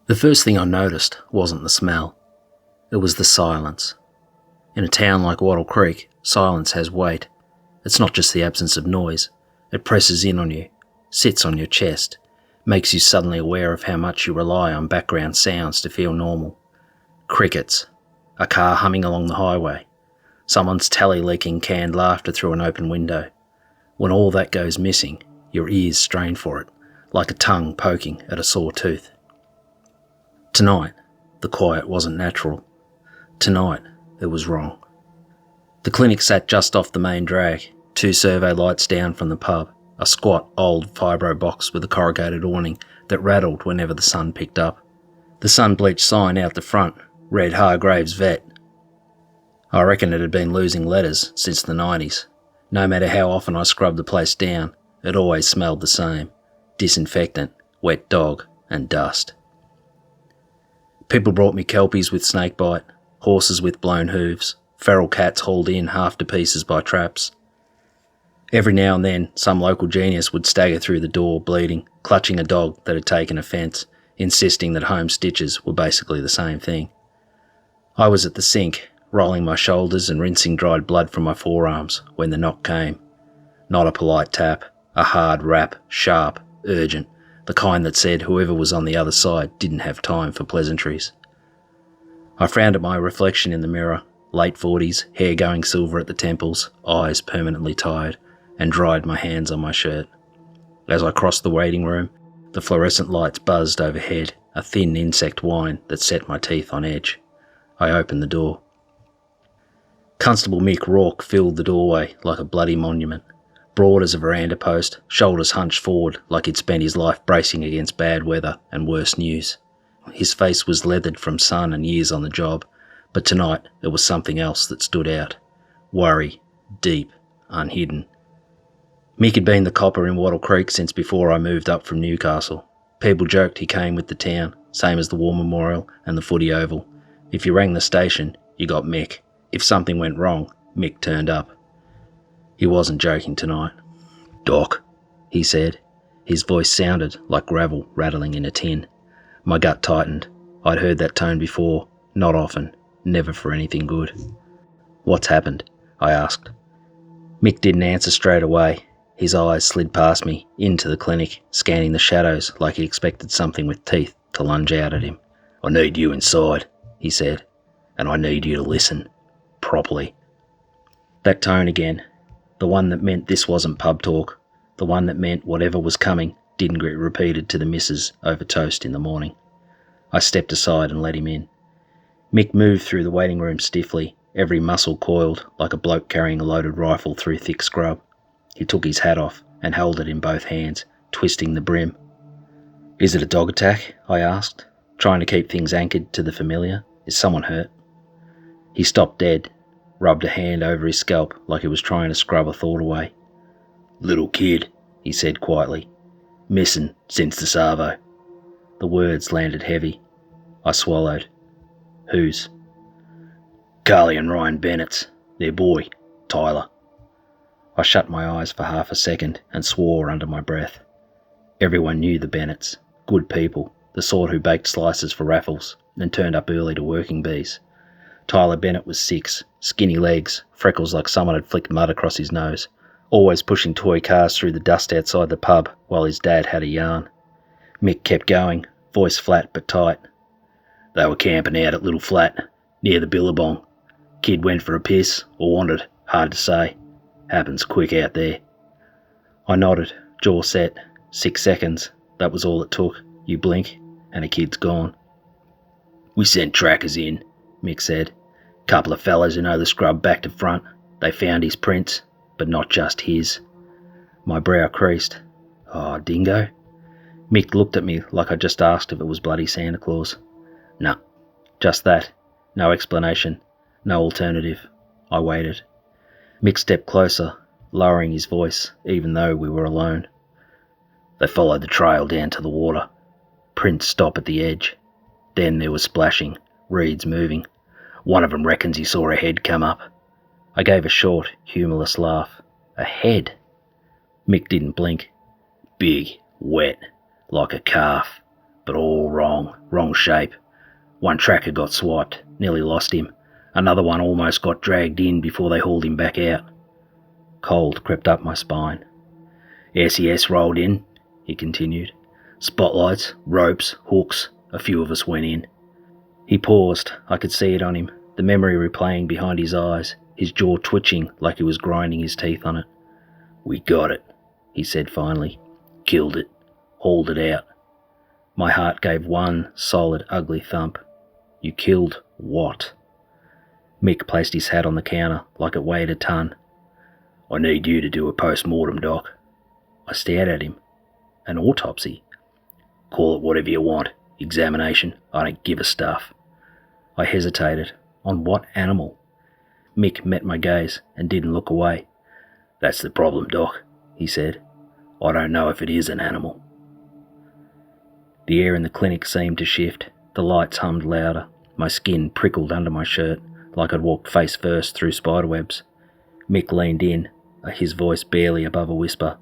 The first thing I noticed wasn't the smell. It was the silence. In a town like Wattle Creek, silence has weight. It's not just the absence of noise. It presses in on you, sits on your chest, makes you suddenly aware of how much you rely on background sounds to feel normal. Crickets, a car humming along the highway, someone's telly leaking canned laughter through an open window. When all that goes missing, your ears strain for it, like a tongue poking at a sore tooth. Tonight, the quiet wasn't natural. Tonight, it was wrong. The clinic sat just off the main drag, 2 servo lights down from the pub, a squat old fibro box with a corrugated awning that rattled whenever the sun picked up. The sun-bleached sign out the front read Hargraves Vet. I reckon it had been losing letters since the 90s. No matter how often I scrubbed the place down, it always smelled the same. Disinfectant, wet dog, and dust. People brought me kelpies with snakebite, horses with blown hooves, feral cats hauled in half to pieces by traps. Every now and then, some local genius would stagger through the door bleeding, clutching a dog that had taken offence, insisting that home stitches were basically the same thing. I was at the sink, rolling my shoulders and rinsing dried blood from my forearms when the knock came. Not a polite tap, a hard rap, sharp, urgent, the kind that said whoever was on the other side didn't have time for pleasantries. I frowned at my reflection in the mirror, late 40s, hair going silver at the temples, eyes permanently tired, and dried my hands on my shirt. As I crossed the waiting room, the fluorescent lights buzzed overhead, a thin insect whine that set my teeth on edge. I opened the door. Constable Mick Rourke filled the doorway like a bloody monument. Broad as a veranda post, shoulders hunched forward like he'd spent his life bracing against bad weather and worse news. His face was leathered from sun and years on the job, but tonight it was something else that stood out. Worry, deep, unhidden. Mick had been the copper in Wattle Creek since before I moved up from Newcastle. People joked he came with the town, same as the War Memorial and the footy oval. If you rang the station, you got Mick. If something went wrong, Mick turned up. He wasn't joking tonight. "Doc," he said. His voice sounded like gravel rattling in a tin. My gut tightened. I'd heard that tone before, not often, never for anything good. "What's happened?" I asked. Mick didn't answer straight away. His eyes slid past me, into the clinic, scanning the shadows like he expected something with teeth to lunge out at him. "I need you inside," he said, "and I need you to listen. Properly." That tone again. The one that meant this wasn't pub talk. The one that meant whatever was coming didn't get repeated to the missus over toast in the morning. I stepped aside and let him in. Mick moved through the waiting room stiffly, every muscle coiled like a bloke carrying a loaded rifle through thick scrub. He took his hat off and held it in both hands, twisting the brim. "Is it a dog attack?" I asked, trying to keep things anchored to the familiar. "Is someone hurt?" He stopped dead, rubbed a hand over his scalp like he was trying to scrub a thought away. "Little kid," he said quietly. "Missing since the Savo." The words landed heavy. I swallowed. "Whose?" "Carly and Ryan Bennett's. Their boy, Tyler." I shut my eyes for half a second and swore under my breath. Everyone knew the Bennetts. Good people, the sort who baked slices for raffles and turned up early to working bees. Tyler Bennett was 6, skinny legs, freckles like someone had flicked mud across his nose, always pushing toy cars through the dust outside the pub while his dad had a yarn. Mick kept going, voice flat but tight. "They were camping out at Little Flat, near the Billabong. Kid went for a piss, or wandered, hard to say. Happens quick out there." I nodded, jaw set. 6 seconds, that was all it took. You blink, and a kid's gone. "We sent trackers in," Mick said. "Couple of fellas who know the scrub back to front. They found his prints, but not just his." My brow creased. "Oh, dingo?" Mick looked at me like I just asked if it was bloody Santa Claus. "Nah, just that. No explanation. No alternative." I waited. Mick stepped closer, lowering his voice, even though we were alone. "They followed the trail down to the water. Prints stop at the edge. Then there was splashing, reeds moving. One of them reckons he saw a head come up." I gave a short, humourless laugh. "A head?" Mick didn't blink. "Big, wet, like a calf, but all wrong. Wrong shape. One tracker got swiped, nearly lost him. Another one almost got dragged in before they hauled him back out. Cold crept up my spine. SES rolled in, he continued. Spotlights, ropes, hooks, a few of us went in. He paused. I could see it on him, the memory replaying behind his eyes, his jaw twitching like he was grinding his teeth on it. We got it, he said finally. Killed it. Hauled it out. My heart gave one solid, ugly thump. You killed what? Mick placed his hat on the counter like it weighed a ton. I need you to do a post-mortem, Doc. I stared at him. An autopsy? Call it whatever you want. Examination. I don't give a stuff. I hesitated. On what animal? Mick met my gaze and didn't look away. That's the problem, Doc, he said. I don't know if it is an animal. The air in the clinic seemed to shift. The lights hummed louder. My skin prickled under my shirt like I'd walked face first through spiderwebs. Mick leaned in, his voice barely above a whisper.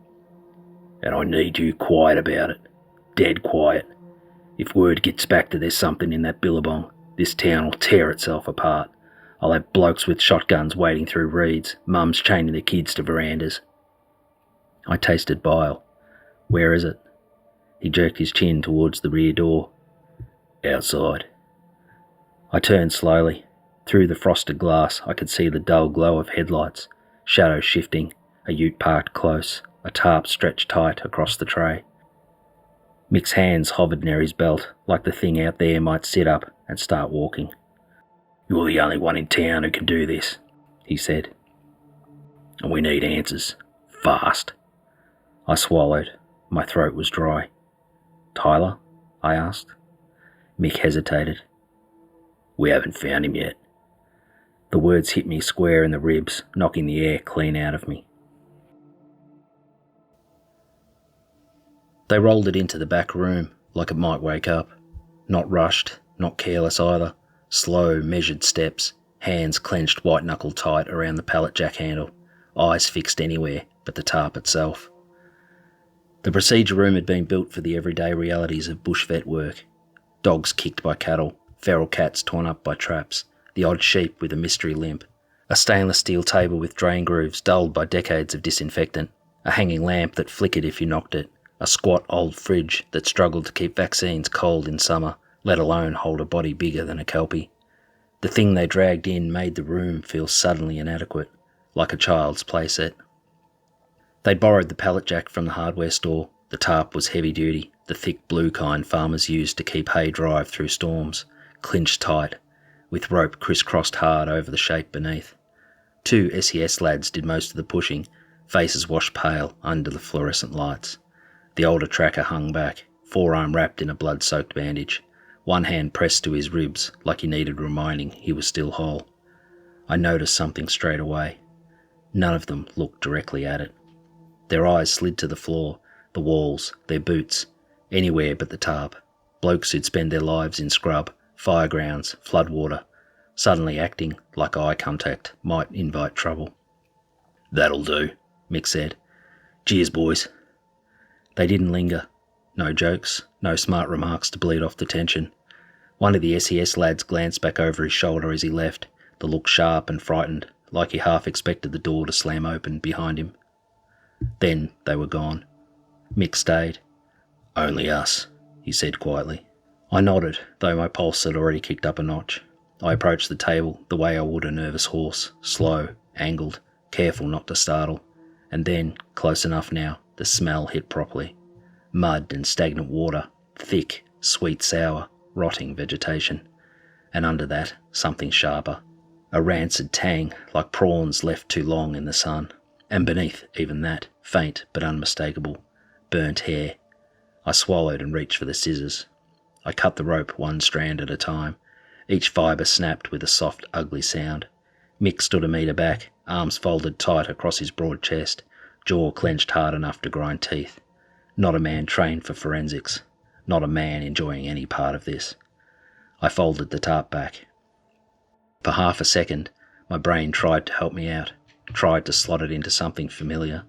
And I need you quiet about it. Dead quiet. If word gets back that there's something in that billabong, this town will tear itself apart. I'll have blokes with shotguns wading through reeds, mums chaining their kids to verandas. I tasted bile. Where is it? He jerked his chin towards the rear door. Outside. I turned slowly. Through the frosted glass I could see the dull glow of headlights, shadows shifting, a ute parked close, a tarp stretched tight across the tray. Mick's hands hovered near his belt, like the thing out there might sit up and start walking. You're the only one in town who can do this, he said. And we need answers. Fast. I swallowed. My throat was dry. Tyler? I asked. Mick hesitated. We haven't found him yet. The words hit me square in the ribs, knocking the air clean out of me. They rolled it into the back room, like it might wake up. Not rushed, not careless either. Slow, measured steps, hands clenched white-knuckle tight around the pallet jack handle, eyes fixed anywhere but the tarp itself. The procedure room had been built for the everyday realities of bush vet work. Dogs kicked by cattle, feral cats torn up by traps, the odd sheep with a mystery limp, a stainless steel table with drain grooves dulled by decades of disinfectant, a hanging lamp that flickered if you knocked it, a squat old fridge that struggled to keep vaccines cold in summer, let alone hold a body bigger than a kelpie. The thing they dragged in made the room feel suddenly inadequate, like a child's playset. They'd borrowed the pallet jack from the hardware store. The tarp was heavy duty, the thick blue kind farmers used to keep hay dry through storms, clinched tight, with rope crisscrossed hard over the shape beneath. 2 SES lads did most of the pushing, faces washed pale under the fluorescent lights. The older tracker hung back, forearm wrapped in a blood-soaked bandage, one hand pressed to his ribs like he needed reminding he was still whole. I noticed something straight away. None of them looked directly at it. Their eyes slid to the floor, the walls, their boots, anywhere but the tarp. Blokes who'd spend their lives in scrub, firegrounds, floodwater, suddenly acting like eye contact might invite trouble. That'll do, Mick said. Cheers, boys. They didn't linger. No jokes, no smart remarks to bleed off the tension. One of the SES lads glanced back over his shoulder as he left, the look sharp and frightened, like he half expected the door to slam open behind him. Then they were gone. Mick stayed. Only us, he said quietly. I nodded, though my pulse had already kicked up a notch. I approached the table the way I would a nervous horse, slow, angled, careful not to startle. And then, close enough now, the smell hit properly. Mud and stagnant water, thick, sweet sour, rotting vegetation. And under that, something sharper. A rancid tang, like prawns left too long in the sun. And beneath even that, faint but unmistakable, burnt hair. I swallowed and reached for the scissors. I cut the rope one strand at a time. Each fibre snapped with a soft, ugly sound. Mick stood a metre back, arms folded tight across his broad chest, jaw clenched hard enough to grind teeth. Not a man trained for forensics. Not a man enjoying any part of this. I folded the tarp back. For half a second, my brain tried to help me out, tried to slot it into something familiar.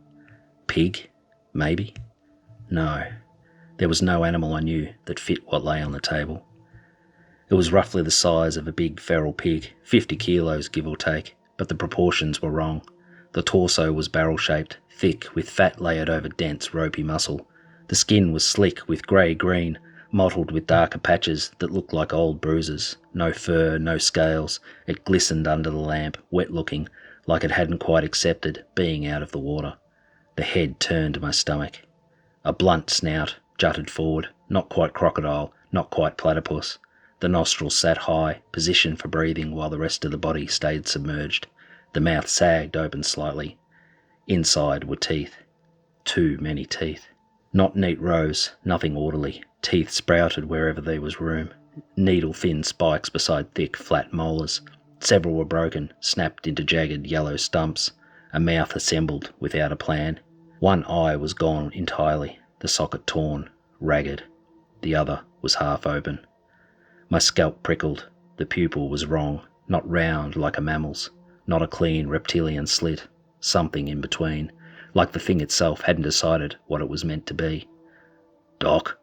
Pig? Maybe? No. There was no animal I knew that fit what lay on the table. It was roughly the size of a big feral pig, 50 kilos give or take, but the proportions were wrong. The torso was barrel-shaped, thick, with fat layered over dense, ropey muscle. The skin was slick with grey-green, mottled with darker patches that looked like old bruises. No fur, no scales. It glistened under the lamp, wet-looking, like it hadn't quite accepted being out of the water. The head turned to my stomach. A blunt snout jutted forward, not quite crocodile, not quite platypus. The nostrils sat high, positioned for breathing while the rest of the body stayed submerged. The mouth sagged open slightly. Inside were teeth. Too many teeth. Not neat rows, nothing orderly. Teeth sprouted wherever there was room. Needle-thin spikes beside thick, flat molars. Several were broken, snapped into jagged yellow stumps. A mouth assembled without a plan. One eye was gone entirely, the socket torn, ragged. The other was half open. My scalp prickled. The pupil was wrong, not round like a mammal's, not a clean reptilian slit, something in between, like the thing itself hadn't decided what it was meant to be. "Doc?"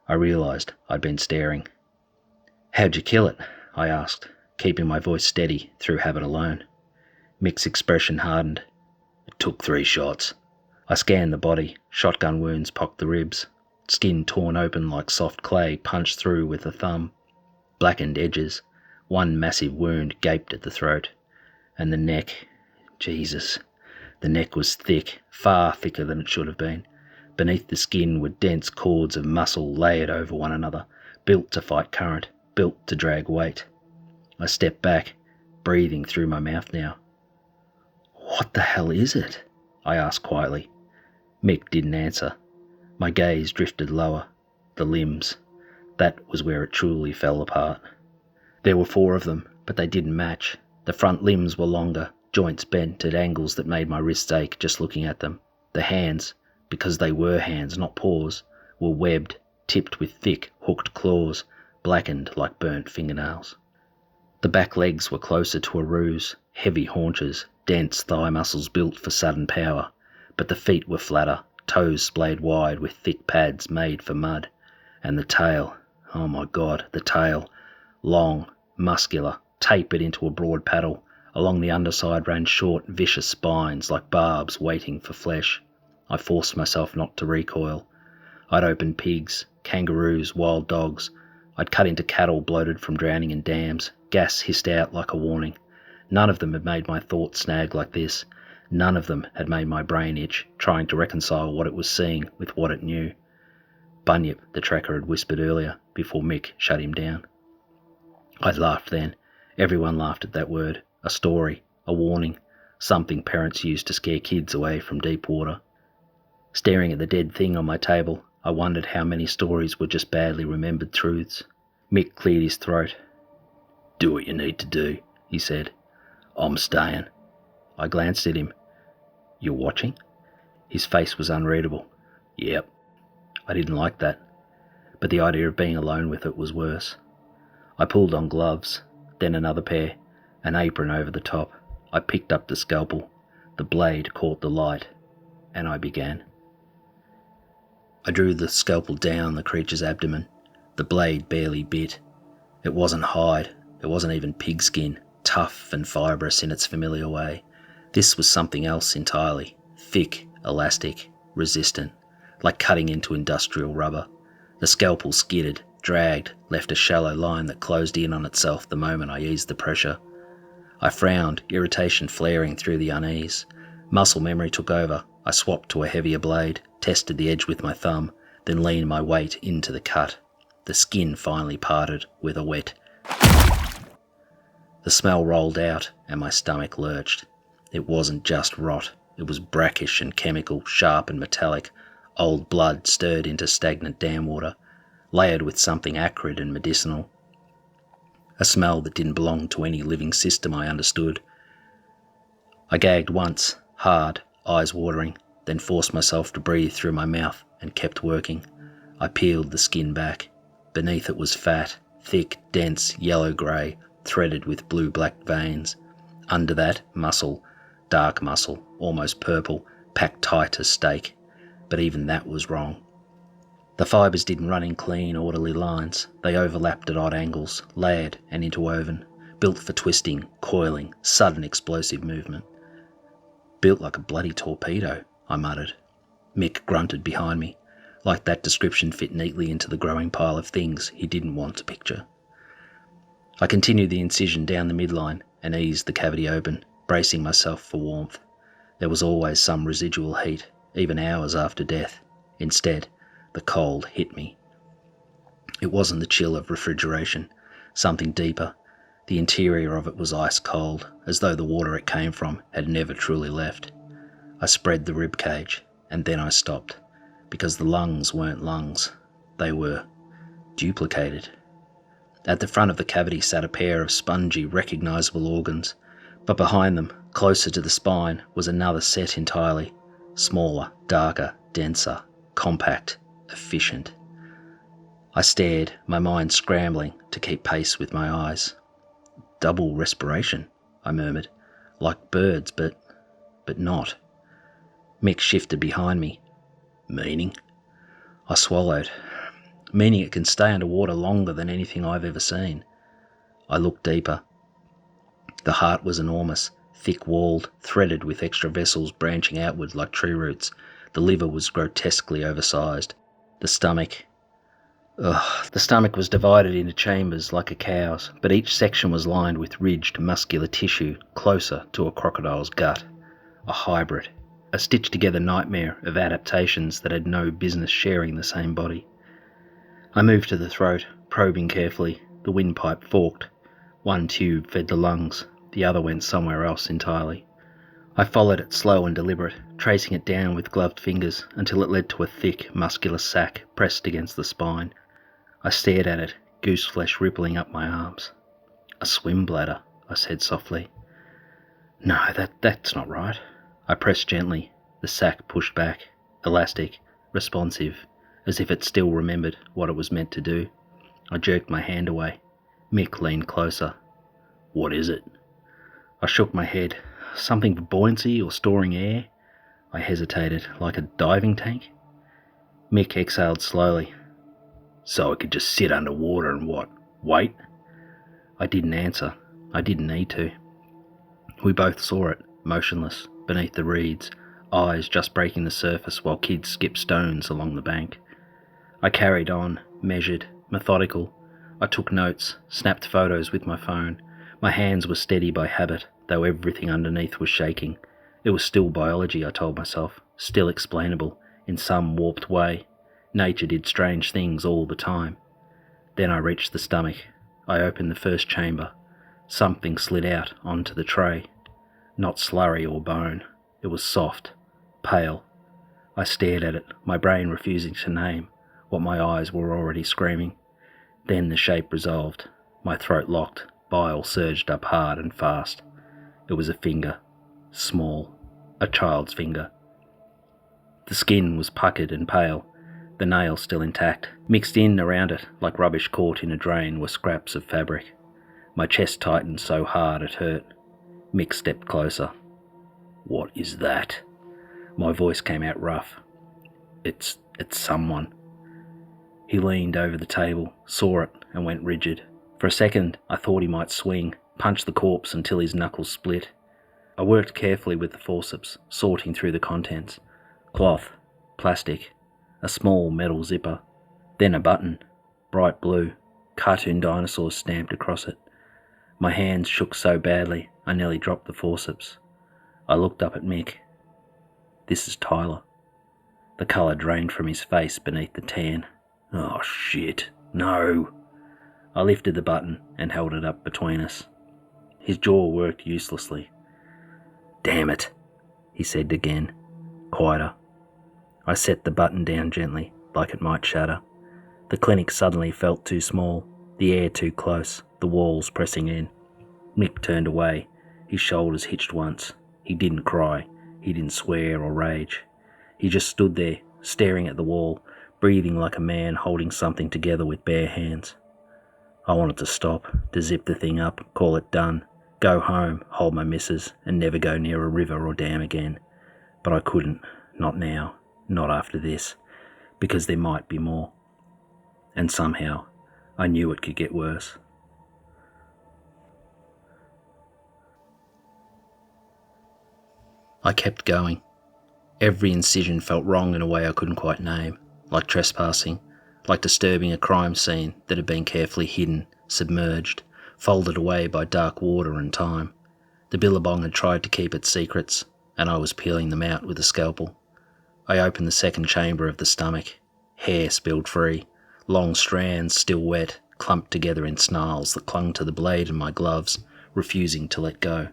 I realised I'd been staring. "How'd you kill it?" I asked, keeping my voice steady through habit alone. Mick's expression hardened. "It took 3 shots. I scanned the body. Shotgun wounds pocked the ribs. Skin torn open like soft clay punched through with a thumb. Blackened edges. One massive wound gaped at the throat. And the neck. Jesus. The neck was thick, far thicker than it should have been. Beneath the skin were dense cords of muscle layered over one another, built to fight current, built to drag weight. I stepped back, breathing through my mouth now. "What the hell is it?" I asked quietly. Mick didn't answer. My gaze drifted lower. The limbs. That was where it truly fell apart. There were 4 of them, but they didn't match. The front limbs were longer, joints bent at angles that made my wrists ache just looking at them. The hands, because they were hands, not paws, were webbed, tipped with thick, hooked claws, blackened like burnt fingernails. The back legs were closer to a ruse, heavy haunches, dense thigh muscles built for sudden power, but the feet were flatter, toes splayed wide with thick pads made for mud. And the tail, oh my God, the tail, long, muscular, tapered into a broad paddle. Along the underside ran short, vicious spines like barbs waiting for flesh. I forced myself not to recoil. I'd opened pigs, kangaroos, wild dogs. I'd cut into cattle bloated from drowning in dams. Gas hissed out like a warning. None of them had made my thoughts snag like this. None of them had made my brain itch, trying to reconcile what it was seeing with what it knew. Bunyip, the tracker, had whispered earlier, before Mick shut him down. I laughed then. Everyone laughed at that word. A story, a warning, something parents used to scare kids away from deep water. Staring at the dead thing on my table, I wondered how many stories were just badly remembered truths. Mick cleared his throat. "Do what you need to do," he said. "I'm staying." I glanced at him. "You're watching?" His face was unreadable. "Yep." I didn't like that, but the idea of being alone with it was worse. I pulled on gloves, then another pair, an apron over the top. I picked up the scalpel. The blade caught the light, and I began. I drew the scalpel down the creature's abdomen. The blade barely bit. It wasn't hide, it wasn't even pigskin, tough and fibrous in its familiar way. This was something else entirely, thick, elastic, resistant, like cutting into industrial rubber. The scalpel skidded, dragged, left a shallow line that closed in on itself the moment I eased the pressure. I frowned, irritation flaring through the unease. Muscle memory took over. I swapped to a heavier blade, tested the edge with my thumb, then leaned my weight into the cut. The skin finally parted with a wet. The smell rolled out and my stomach lurched. It wasn't just rot. It was brackish and chemical, sharp and metallic. Old blood stirred into stagnant dam water, layered with something acrid and medicinal. A smell that didn't belong to any living system I understood. I gagged once, hard, eyes watering, then forced myself to breathe through my mouth and kept working. I peeled the skin back. Beneath it was fat, thick, dense, yellow-grey, threaded with blue-black veins. Under that, muscle, dark muscle, almost purple, packed tight as steak. But even that was wrong. The fibres didn't run in clean, orderly lines. They overlapped at odd angles, layered and interwoven, built for twisting, coiling, sudden explosive movement. Built like a bloody torpedo, I muttered. Mick grunted behind me, like that description fit neatly into the growing pile of things he didn't want to picture. I continued the incision down the midline and eased the cavity open, bracing myself for warmth. There was always some residual heat, even hours after death. Instead, the cold hit me. It wasn't the chill of refrigeration, something deeper. The interior of it was ice cold, as though the water it came from had never truly left. I spread the rib cage, and then I stopped, because the lungs weren't lungs. They were duplicated. At the front of the cavity sat a pair of spongy, recognisable organs, but behind them, closer to the spine, was another set entirely. Smaller, darker, denser, compact, efficient. I stared, my mind scrambling to keep pace with my eyes. Double respiration, I murmured, like birds, but not. Mick shifted behind me. Meaning? I swallowed. Meaning it can stay underwater longer than anything I've ever seen. I looked deeper. The heart was enormous, thick-walled, threaded with extra vessels branching outward like tree roots. The liver was grotesquely oversized. The stomach was divided into chambers like a cow's, but each section was lined with ridged, muscular tissue closer to a crocodile's gut. A hybrid. A stitched-together nightmare of adaptations that had no business sharing the same body. I moved to the throat, probing carefully. The windpipe forked. One tube fed the lungs, the other went somewhere else entirely. I followed it slow and deliberate, tracing it down with gloved fingers until it led to a thick, muscular sac pressed against the spine. I stared at it, goose flesh rippling up my arms. A swim bladder, I said softly. No, that's not right. I pressed gently. The sac pushed back, elastic, responsive, as if it still remembered what it was meant to do. I jerked my hand away. Mick leaned closer. What is it? I shook my head. Something for buoyancy or storing air? I hesitated, like a diving tank. Mick exhaled slowly. So it could just sit underwater and what? Wait? I didn't answer. I didn't need to. We both saw it, motionless, beneath the reeds, eyes just breaking the surface while kids skipped stones along the bank. I carried on, measured, methodical. I took notes, snapped photos with my phone. My hands were steady by habit, though everything underneath was shaking. It was still biology, I told myself, still explainable, in some warped way. Nature did strange things all the time. Then I reached the stomach. I opened the first chamber. Something slid out onto the tray. Not slurry or bone. It was soft, pale. I stared at it, my brain refusing to name what my eyes were already screaming. Then the shape resolved. My throat locked. Bile surged up hard and fast. It was a finger. Small. A child's finger. The skin was puckered and pale. The nail still intact. Mixed in around it, like rubbish caught in a drain, were scraps of fabric. My chest tightened so hard it hurt. Mick stepped closer. What is that? My voice came out rough. It's someone. He leaned over the table, saw it, and went rigid. For a second, I thought he might swing, punch the corpse until his knuckles split. I worked carefully with the forceps, sorting through the contents. Cloth, plastic, a small metal zipper, then a button, bright blue, cartoon dinosaurs stamped across it. My hands shook so badly, I nearly dropped the forceps. I looked up at Mick. This is Tyler. The colour drained from his face beneath the tan. Oh shit, no. I lifted the button and held it up between us. His jaw worked uselessly. Damn it, he said again, quieter. I set the button down gently, like it might shatter. The clinic suddenly felt too small, the air too close, the walls pressing in. Mick turned away, his shoulders hitched once. He didn't cry, he didn't swear or rage. He just stood there, staring at the wall, breathing like a man holding something together with bare hands. I wanted to stop, to zip the thing up, call it done, go home, hold my missus, and never go near a river or dam again. But I couldn't, not now. Not after this. because there might be more. And somehow, I knew it could get worse. I kept going. Every incision felt wrong in a way I couldn't quite name, like trespassing, like disturbing a crime scene that had been carefully hidden, submerged, folded away by dark water and time. The Billabong had tried to keep its secrets, and I was peeling them out with a scalpel. I opened the second chamber of the stomach. Hair spilled free, long strands still wet, clumped together in snarls that clung to the blade in my gloves, refusing to let go.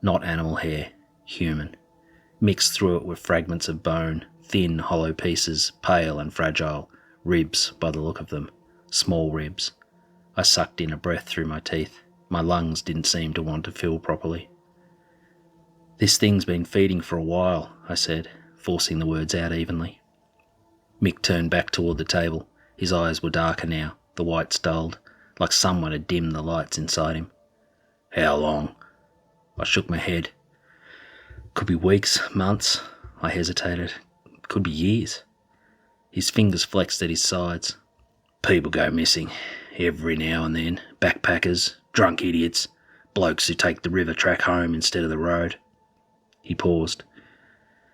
Not animal hair, human. Mixed through it were fragments of bone, thin, hollow pieces, pale and fragile, ribs by the look of them, small ribs. I sucked in a breath through my teeth. My lungs didn't seem to want to fill properly. "This thing's been feeding for a while," I said, forcing the words out evenly. Mick turned back toward the table. His eyes were darker now, the whites dulled, like someone had dimmed the lights inside him. "How long?" I shook my head. "Could be weeks, months," I hesitated. "Could be years." His fingers flexed at his sides. "People go missing every now and then. Backpackers, drunk idiots, blokes who take the river track home instead of the road." He paused.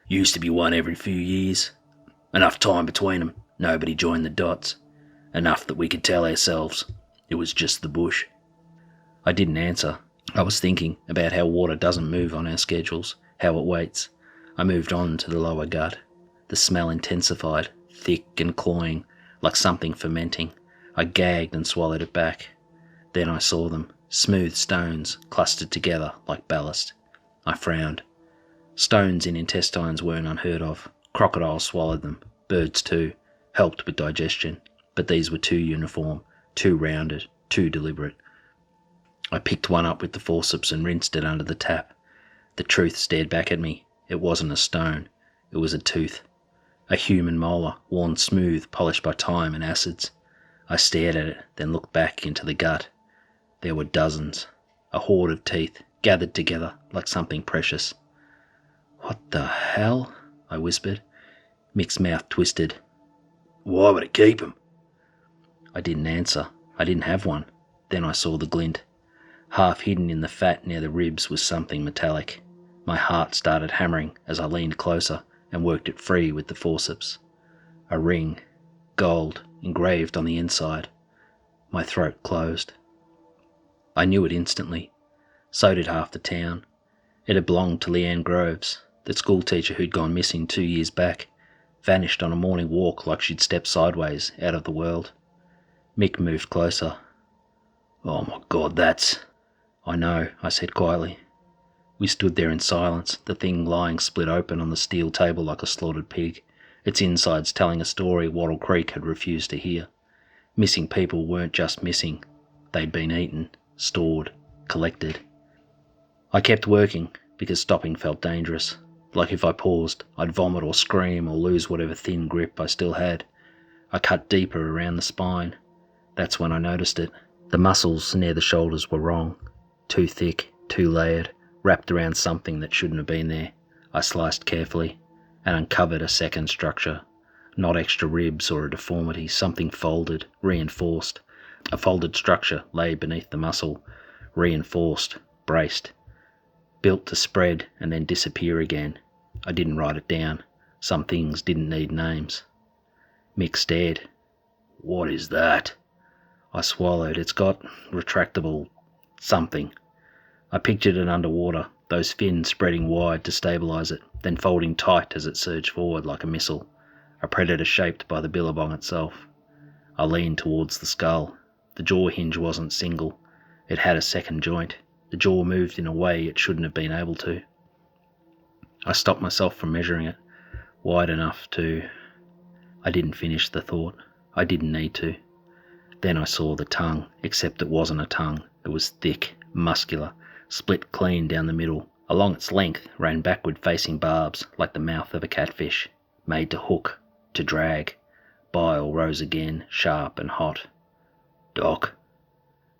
"Used to be one every few years. Enough time between them, nobody joined the dots. Enough that we could tell ourselves it was just the bush." I didn't answer. I was thinking about how water doesn't move on our schedules, how it waits. I moved on to the lower gut. The smell intensified, thick and cloying, like something fermenting. I gagged and swallowed it back. Then I saw them, smooth stones clustered together like ballast. I frowned. Stones in intestines weren't unheard of. Crocodiles swallowed them, birds too, helped with digestion, but these were too uniform, too rounded, too deliberate. I picked one up with the forceps and rinsed it under the tap. The truth stared back at me. It wasn't a stone, it was a tooth. A human molar, worn smooth, polished by time and acids. I stared at it, then looked back into the gut. There were dozens, a horde of teeth, gathered together like something precious. "What the hell?" I whispered. Mick's mouth twisted. "Why would it keep him?" I didn't answer. I didn't have one. Then I saw the glint. Half hidden in the fat near the ribs was something metallic. My heart started hammering as I leaned closer and worked it free with the forceps. A ring, gold, engraved on the inside. My throat closed. I knew it instantly. So did half the town. It had belonged to Leanne Groves, the schoolteacher who'd gone missing 2 years back, vanished on a morning walk like she'd stepped sideways out of the world. Mick moved closer. "Oh my God, that's—" "I know," I said quietly. We stood there in silence, the thing lying split open on the steel table like a slaughtered pig, its insides telling a story Wattle Creek had refused to hear. Missing people weren't just missing. They'd been eaten, stored, collected. I kept working, because stopping felt dangerous. Like if I paused, I'd vomit or scream or lose whatever thin grip I still had. I cut deeper around the spine. That's when I noticed it. The muscles near the shoulders were wrong. Too thick, too layered, wrapped around something that shouldn't have been there. I sliced carefully and uncovered a second structure. Not extra ribs or a deformity, something folded, reinforced. A folded structure lay beneath the muscle, reinforced, braced. Built to spread and then disappear again. I didn't write it down. Some things didn't need names. Mick stared. "What is that?" I swallowed. "It's got retractable something." I pictured it underwater, those fins spreading wide to stabilise it, then folding tight as it surged forward like a missile, a predator shaped by the billabong itself. I leaned towards the skull. The jaw hinge wasn't single. It had a second joint. The jaw moved in a way it shouldn't have been able to. I stopped myself from measuring it. Wide enough to... I didn't finish the thought. I didn't need to. Then I saw the tongue, except it wasn't a tongue. It was thick, muscular, split clean down the middle. Along its length ran backward-facing barbs like the mouth of a catfish, made to hook, to drag. Bile rose again, sharp and hot. "Doc?"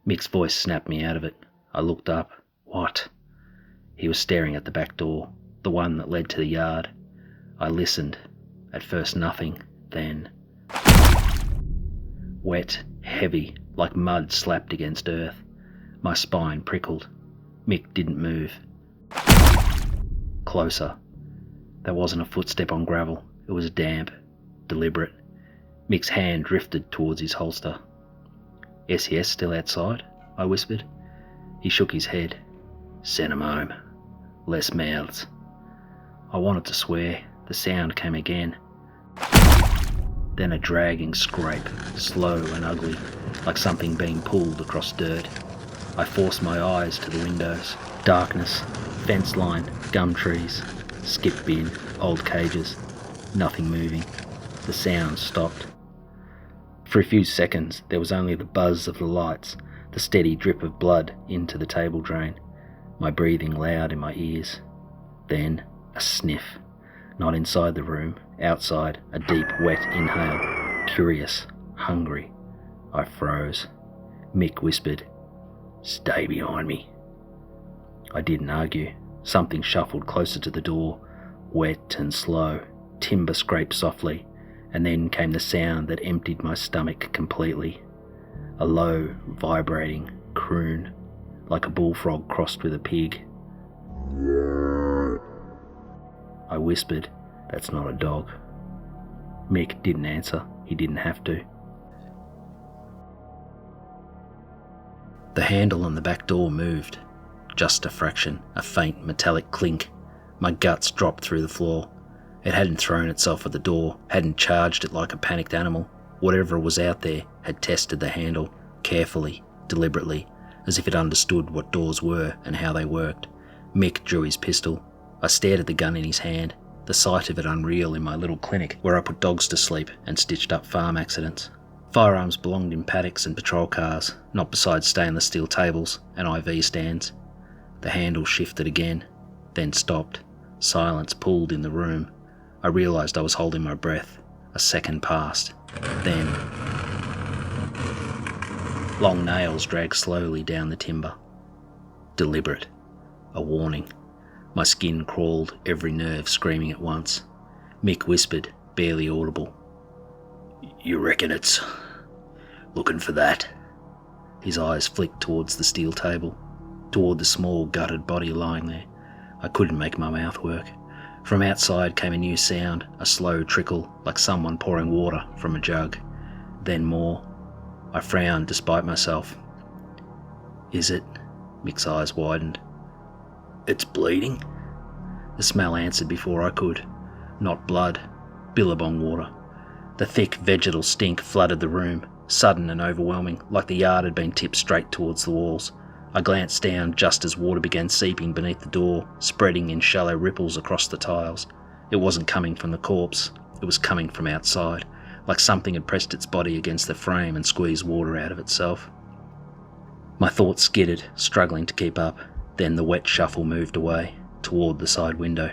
Mick's voice snapped me out of it. I looked up. "What?" He was staring at the back door, the one that led to the yard. I listened. At first nothing, Then, wet, heavy, like mud slapped against earth. My spine prickled. Mick didn't move. Closer. There wasn't a footstep on gravel. It was damp, deliberate. Mick's hand drifted towards his holster. "SES still outside?" I whispered. He shook his head. "Sent him home. Less mouths." I wanted to swear. The sound came again. Then a dragging scrape, slow and ugly, like something being pulled across dirt. I forced my eyes to the windows. Darkness, fence line, gum trees, skip bin, old cages. Nothing moving. The sound stopped. For a few seconds there was only the buzz of the lights, the steady drip of blood into the table drain, my breathing loud in my ears. Then a sniff. Not inside the room, outside, a deep, wet inhale. Curious, hungry. I froze. Mick whispered, "Stay behind me." I didn't argue. Something shuffled closer to the door, wet and slow. Timber scraped softly, and then came the sound that emptied my stomach completely. A low, vibrating croon, like a bullfrog crossed with a pig. I whispered, "That's not a dog." Mick didn't answer. He didn't have to. The handle on the back door moved. Just a fraction, a faint metallic clink. My guts dropped through the floor. It hadn't thrown itself at the door, hadn't charged it like a panicked animal. Whatever was out there had tested the handle, carefully, deliberately, as if it understood what doors were and how they worked. Mick drew his pistol. I stared at the gun in his hand, the sight of it unreal in my little clinic where I put dogs to sleep and stitched up farm accidents. Firearms belonged in paddocks and patrol cars, not beside stainless steel tables and IV stands. The handle shifted again, then stopped. Silence pulled in the room. I realised I was holding my breath. A second passed. Then, long nails dragged slowly down the timber. Deliberate. A warning. My skin crawled, every nerve screaming at once. Mick whispered, barely audible, "You reckon it's looking for that?" His eyes flicked towards the steel table, toward the small gutted body lying there. I couldn't make my mouth work. From outside came a new sound, a slow trickle, like someone pouring water from a jug. Then more. I frowned despite myself. "Is it?" Mick's eyes widened. "It's bleeding?" The smell answered before I could. Not blood. Billabong water. The thick vegetal stink flooded the room, sudden and overwhelming, like the yard had been tipped straight towards the walls. I glanced down just as water began seeping beneath the door, spreading in shallow ripples across the tiles. It wasn't coming from the corpse. It was coming from outside, like something had pressed its body against the frame and squeezed water out of itself. My thoughts skidded, struggling to keep up. Then the wet shuffle moved away, toward the side window.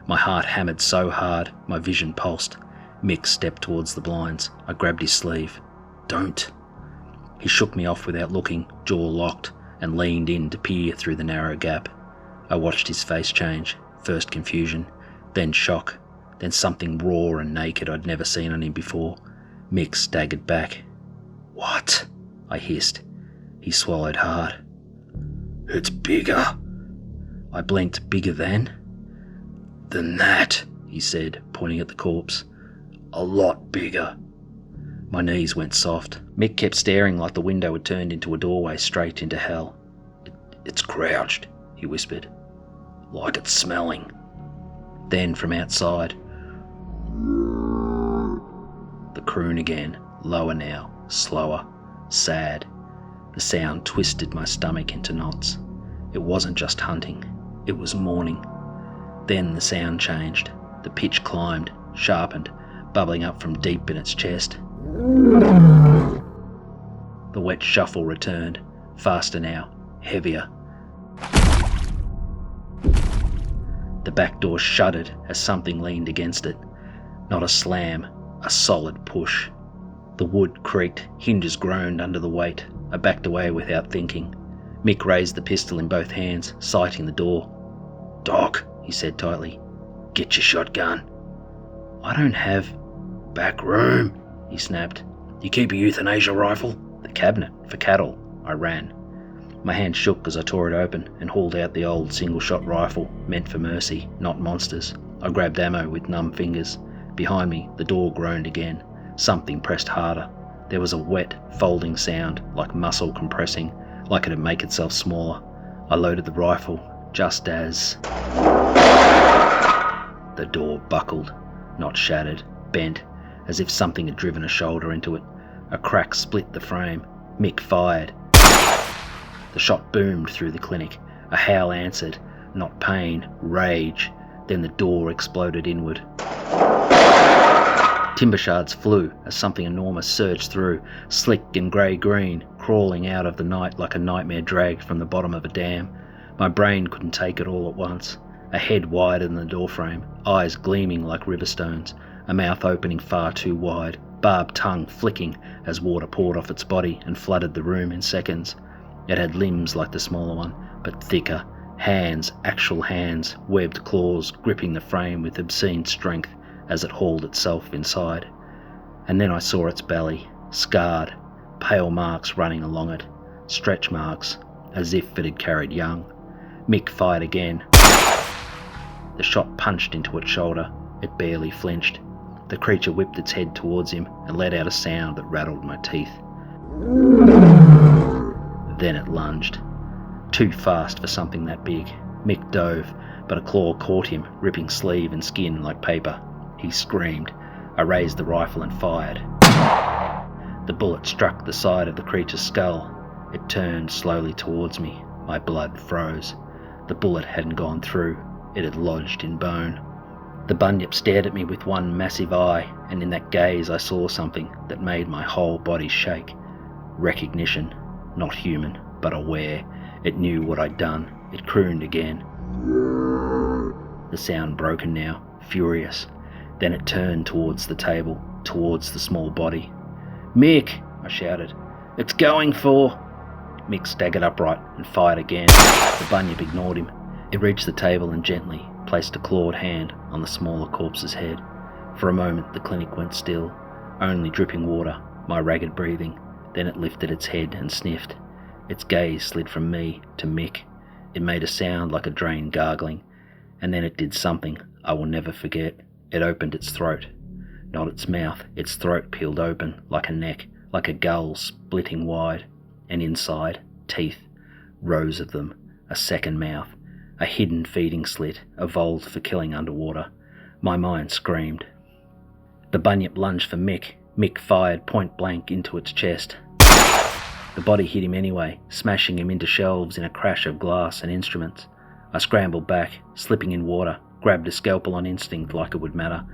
My heart hammered so hard, my vision pulsed. Mick stepped towards the blinds. I grabbed his sleeve. "Don't." He shook me off without looking, jaw locked, and leaned in to peer through the narrow gap. I watched his face change, first confusion, then shock, then something raw and naked I'd never seen on him before. Mick staggered back. "What?" I hissed. He swallowed hard. "It's bigger." I blinked. "Bigger than?" "Than that," he said, pointing at the corpse. "A lot bigger." My knees went soft. Mick kept staring like the window had turned into a doorway straight into hell. It's crouched," he whispered. "Like it's smelling." Then from outside, the croon again, lower now, slower, sad. The sound twisted my stomach into knots. It wasn't just hunting, it was mourning. Then the sound changed. The pitch climbed, sharpened, bubbling up from deep in its chest. The wet shuffle returned, faster now, heavier. The back door shuddered as something leaned against it. Not a slam, a solid push. The wood creaked, hinges groaned under the weight. I backed away without thinking. Mick raised the pistol in both hands, sighting the door. "Doc," he said tightly, "get your shotgun." "I don't have..." Back room, he snapped. You keep a euthanasia rifle? The cabinet, for cattle. I ran. My hand shook as I tore it open and hauled out the old single-shot rifle, meant for mercy, not monsters. I grabbed ammo with numb fingers. Behind me, the door groaned again. Something pressed harder. There was a wet, folding sound, like muscle compressing, like it'd make itself smaller. I loaded the rifle, just as... The door buckled, not shattered, bent, as if something had driven a shoulder into it. A crack split the frame. Mick fired. The shot boomed through the clinic. A howl answered, not pain, rage. Then the door exploded inward. Timber shards flew as something enormous surged through, slick and grey-green, crawling out of the night like a nightmare dragged from the bottom of a dam. My brain couldn't take it all at once. A head wider than the doorframe, eyes gleaming like river stones, a mouth opening far too wide, barbed tongue flicking as water poured off its body and flooded the room in seconds. It had limbs like the smaller one, but thicker. Hands, actual hands, webbed claws gripping the frame with obscene strength as it hauled itself inside. And then I saw its belly, scarred, pale marks running along it, stretch marks, as if it had carried young. Mick fired again. The shot punched into its shoulder. It barely flinched. The creature whipped its head towards him and let out a sound that rattled my teeth. Then it lunged. Too fast for something that big. Mick dove, but a claw caught him, ripping sleeve and skin like paper. He screamed. I raised the rifle and fired. The bullet struck the side of the creature's skull. It turned slowly towards me. My blood froze. The bullet hadn't gone through. It had lodged in bone. The bunyip stared at me with one massive eye, and in that gaze I saw something that made my whole body shake. Recognition. Not human, but aware. It knew what I'd done. It crooned again. The sound broken now, furious. Then it turned towards the table, towards the small body. "Mick!" I shouted. "It's going for..." Mick staggered upright and fired again. The bunyip ignored him. It reached the table and gently placed a clawed hand on the smaller corpse's head. For a moment the clinic went still, only dripping water, my ragged breathing. Then it lifted its head and sniffed. Its gaze slid from me to Mick. It made a sound like a drain gargling, and then it did something I will never forget. It opened its throat. Not its mouth, its throat peeled open like a neck, like a gull splitting wide, and inside, teeth, rows of them, a second mouth, a hidden feeding slit, evolved for killing underwater. My mind screamed. The bunyip lunged for Mick. Mick fired point blank into its chest. The body hit him anyway, smashing him into shelves in a crash of glass and instruments. I scrambled back, slipping in water, grabbed a scalpel on instinct like it would matter.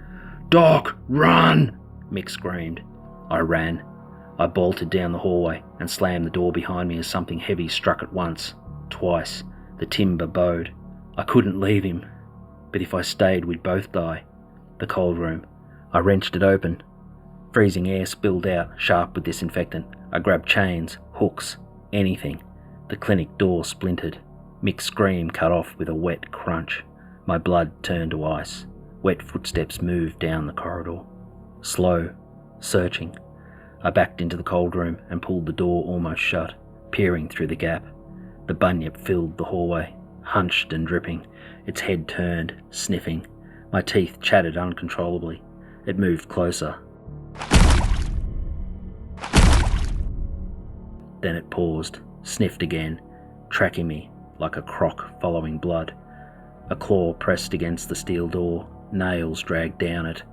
"Doc, run!" Mick screamed. I ran. I bolted down the hallway and slammed the door behind me as something heavy struck it once, twice. The timber bowed. I couldn't leave him, but if I stayed we'd both die. The cold room. I wrenched it open. Freezing air spilled out, sharp with disinfectant. I grabbed chains, hooks, anything. The clinic door splintered. Mick's scream cut off with a wet crunch. My blood turned to ice. Wet footsteps moved down the corridor. Slow, searching. I backed into the cold room and pulled the door almost shut, peering through the gap. The bunyip filled the hallway, hunched and dripping. Its head turned, sniffing. My teeth chattered uncontrollably. It moved closer. Then it paused, sniffed again, tracking me like a croc following blood. A claw pressed against the steel door, nails dragged down it.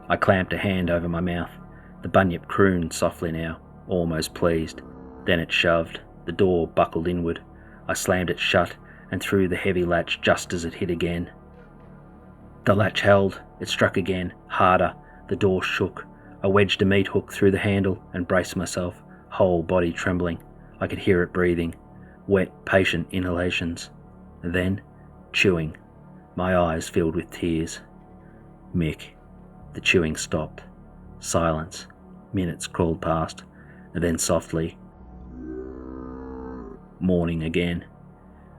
I clamped a hand over my mouth. The bunyip crooned softly now, almost pleased. Then it shoved. The door buckled inward. I slammed it shut and threw the heavy latch just as it hit again. The latch held. It struck again, harder. The door shook. I wedged a meat hook through the handle and braced myself, whole body trembling. I could hear it breathing. Wet, patient inhalations. Then, chewing. My eyes filled with tears. Mick. The chewing stopped. Silence. Minutes crawled past, and then softly. Morning again.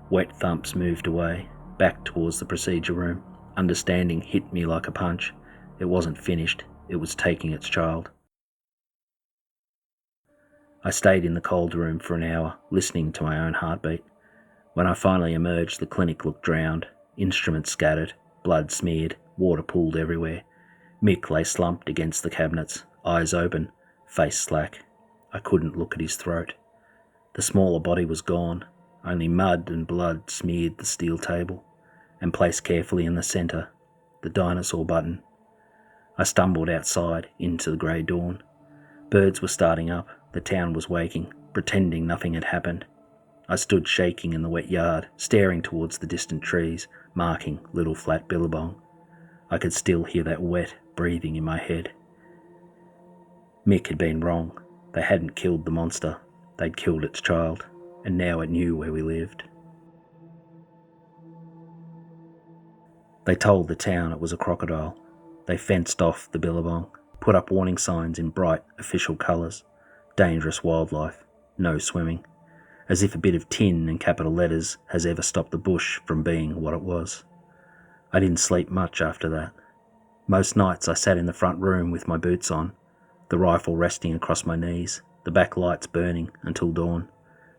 Wet thumps moved away. back towards the procedure room. Understanding hit me like a punch. It wasn't finished. It was taking its child. I stayed in the cold room for an hour, listening to my own heartbeat. When I finally emerged, the clinic looked drowned. Instruments scattered, blood smeared, water pooled everywhere. Mick lay slumped against the cabinets, eyes open, face slack. I couldn't look at his throat. The smaller body was gone. Only mud and blood smeared the steel table, and placed carefully in the centre, the dinosaur button. I stumbled outside into the grey dawn. Birds were starting up. The town was waking, pretending nothing had happened. I stood shaking in the wet yard, staring towards the distant trees, marking little flat Billabong. I could still hear that wet breathing in my head. Mick had been wrong. They hadn't killed the monster. They'd killed its child, and now it knew where we lived. They told the town it was a crocodile. They fenced off the Billabong, put up warning signs in bright official colours. Dangerous wildlife, no swimming. As if a bit of tin in capital letters has ever stopped the bush from being what it was. I didn't sleep much after that. Most nights I sat in the front room with my boots on, the rifle resting across my knees, the back lights burning until dawn.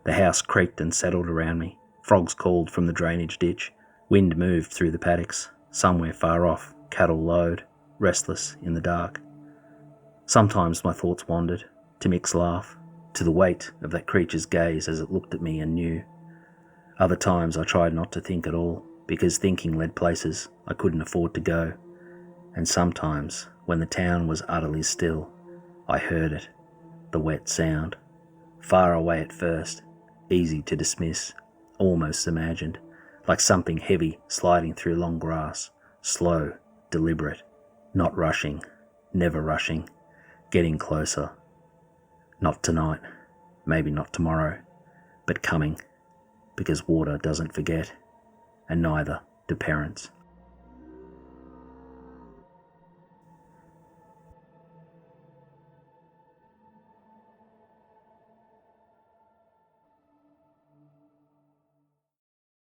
The house creaked and settled around me. Frogs called from the drainage ditch. Wind moved through the paddocks. Somewhere far off, cattle lowed, restless in the dark. Sometimes my thoughts wandered, to Mick's laugh, to the weight of that creature's gaze as it looked at me and knew. Other times I tried not to think at all, because thinking led places I couldn't afford to go. And sometimes, when the town was utterly still, I heard it, the wet sound. Far away at first, easy to dismiss, almost imagined, like something heavy sliding through long grass, slow, deliberate, not rushing, never rushing, getting closer. Not tonight, maybe not tomorrow, but coming, because water doesn't forget, and neither do parents.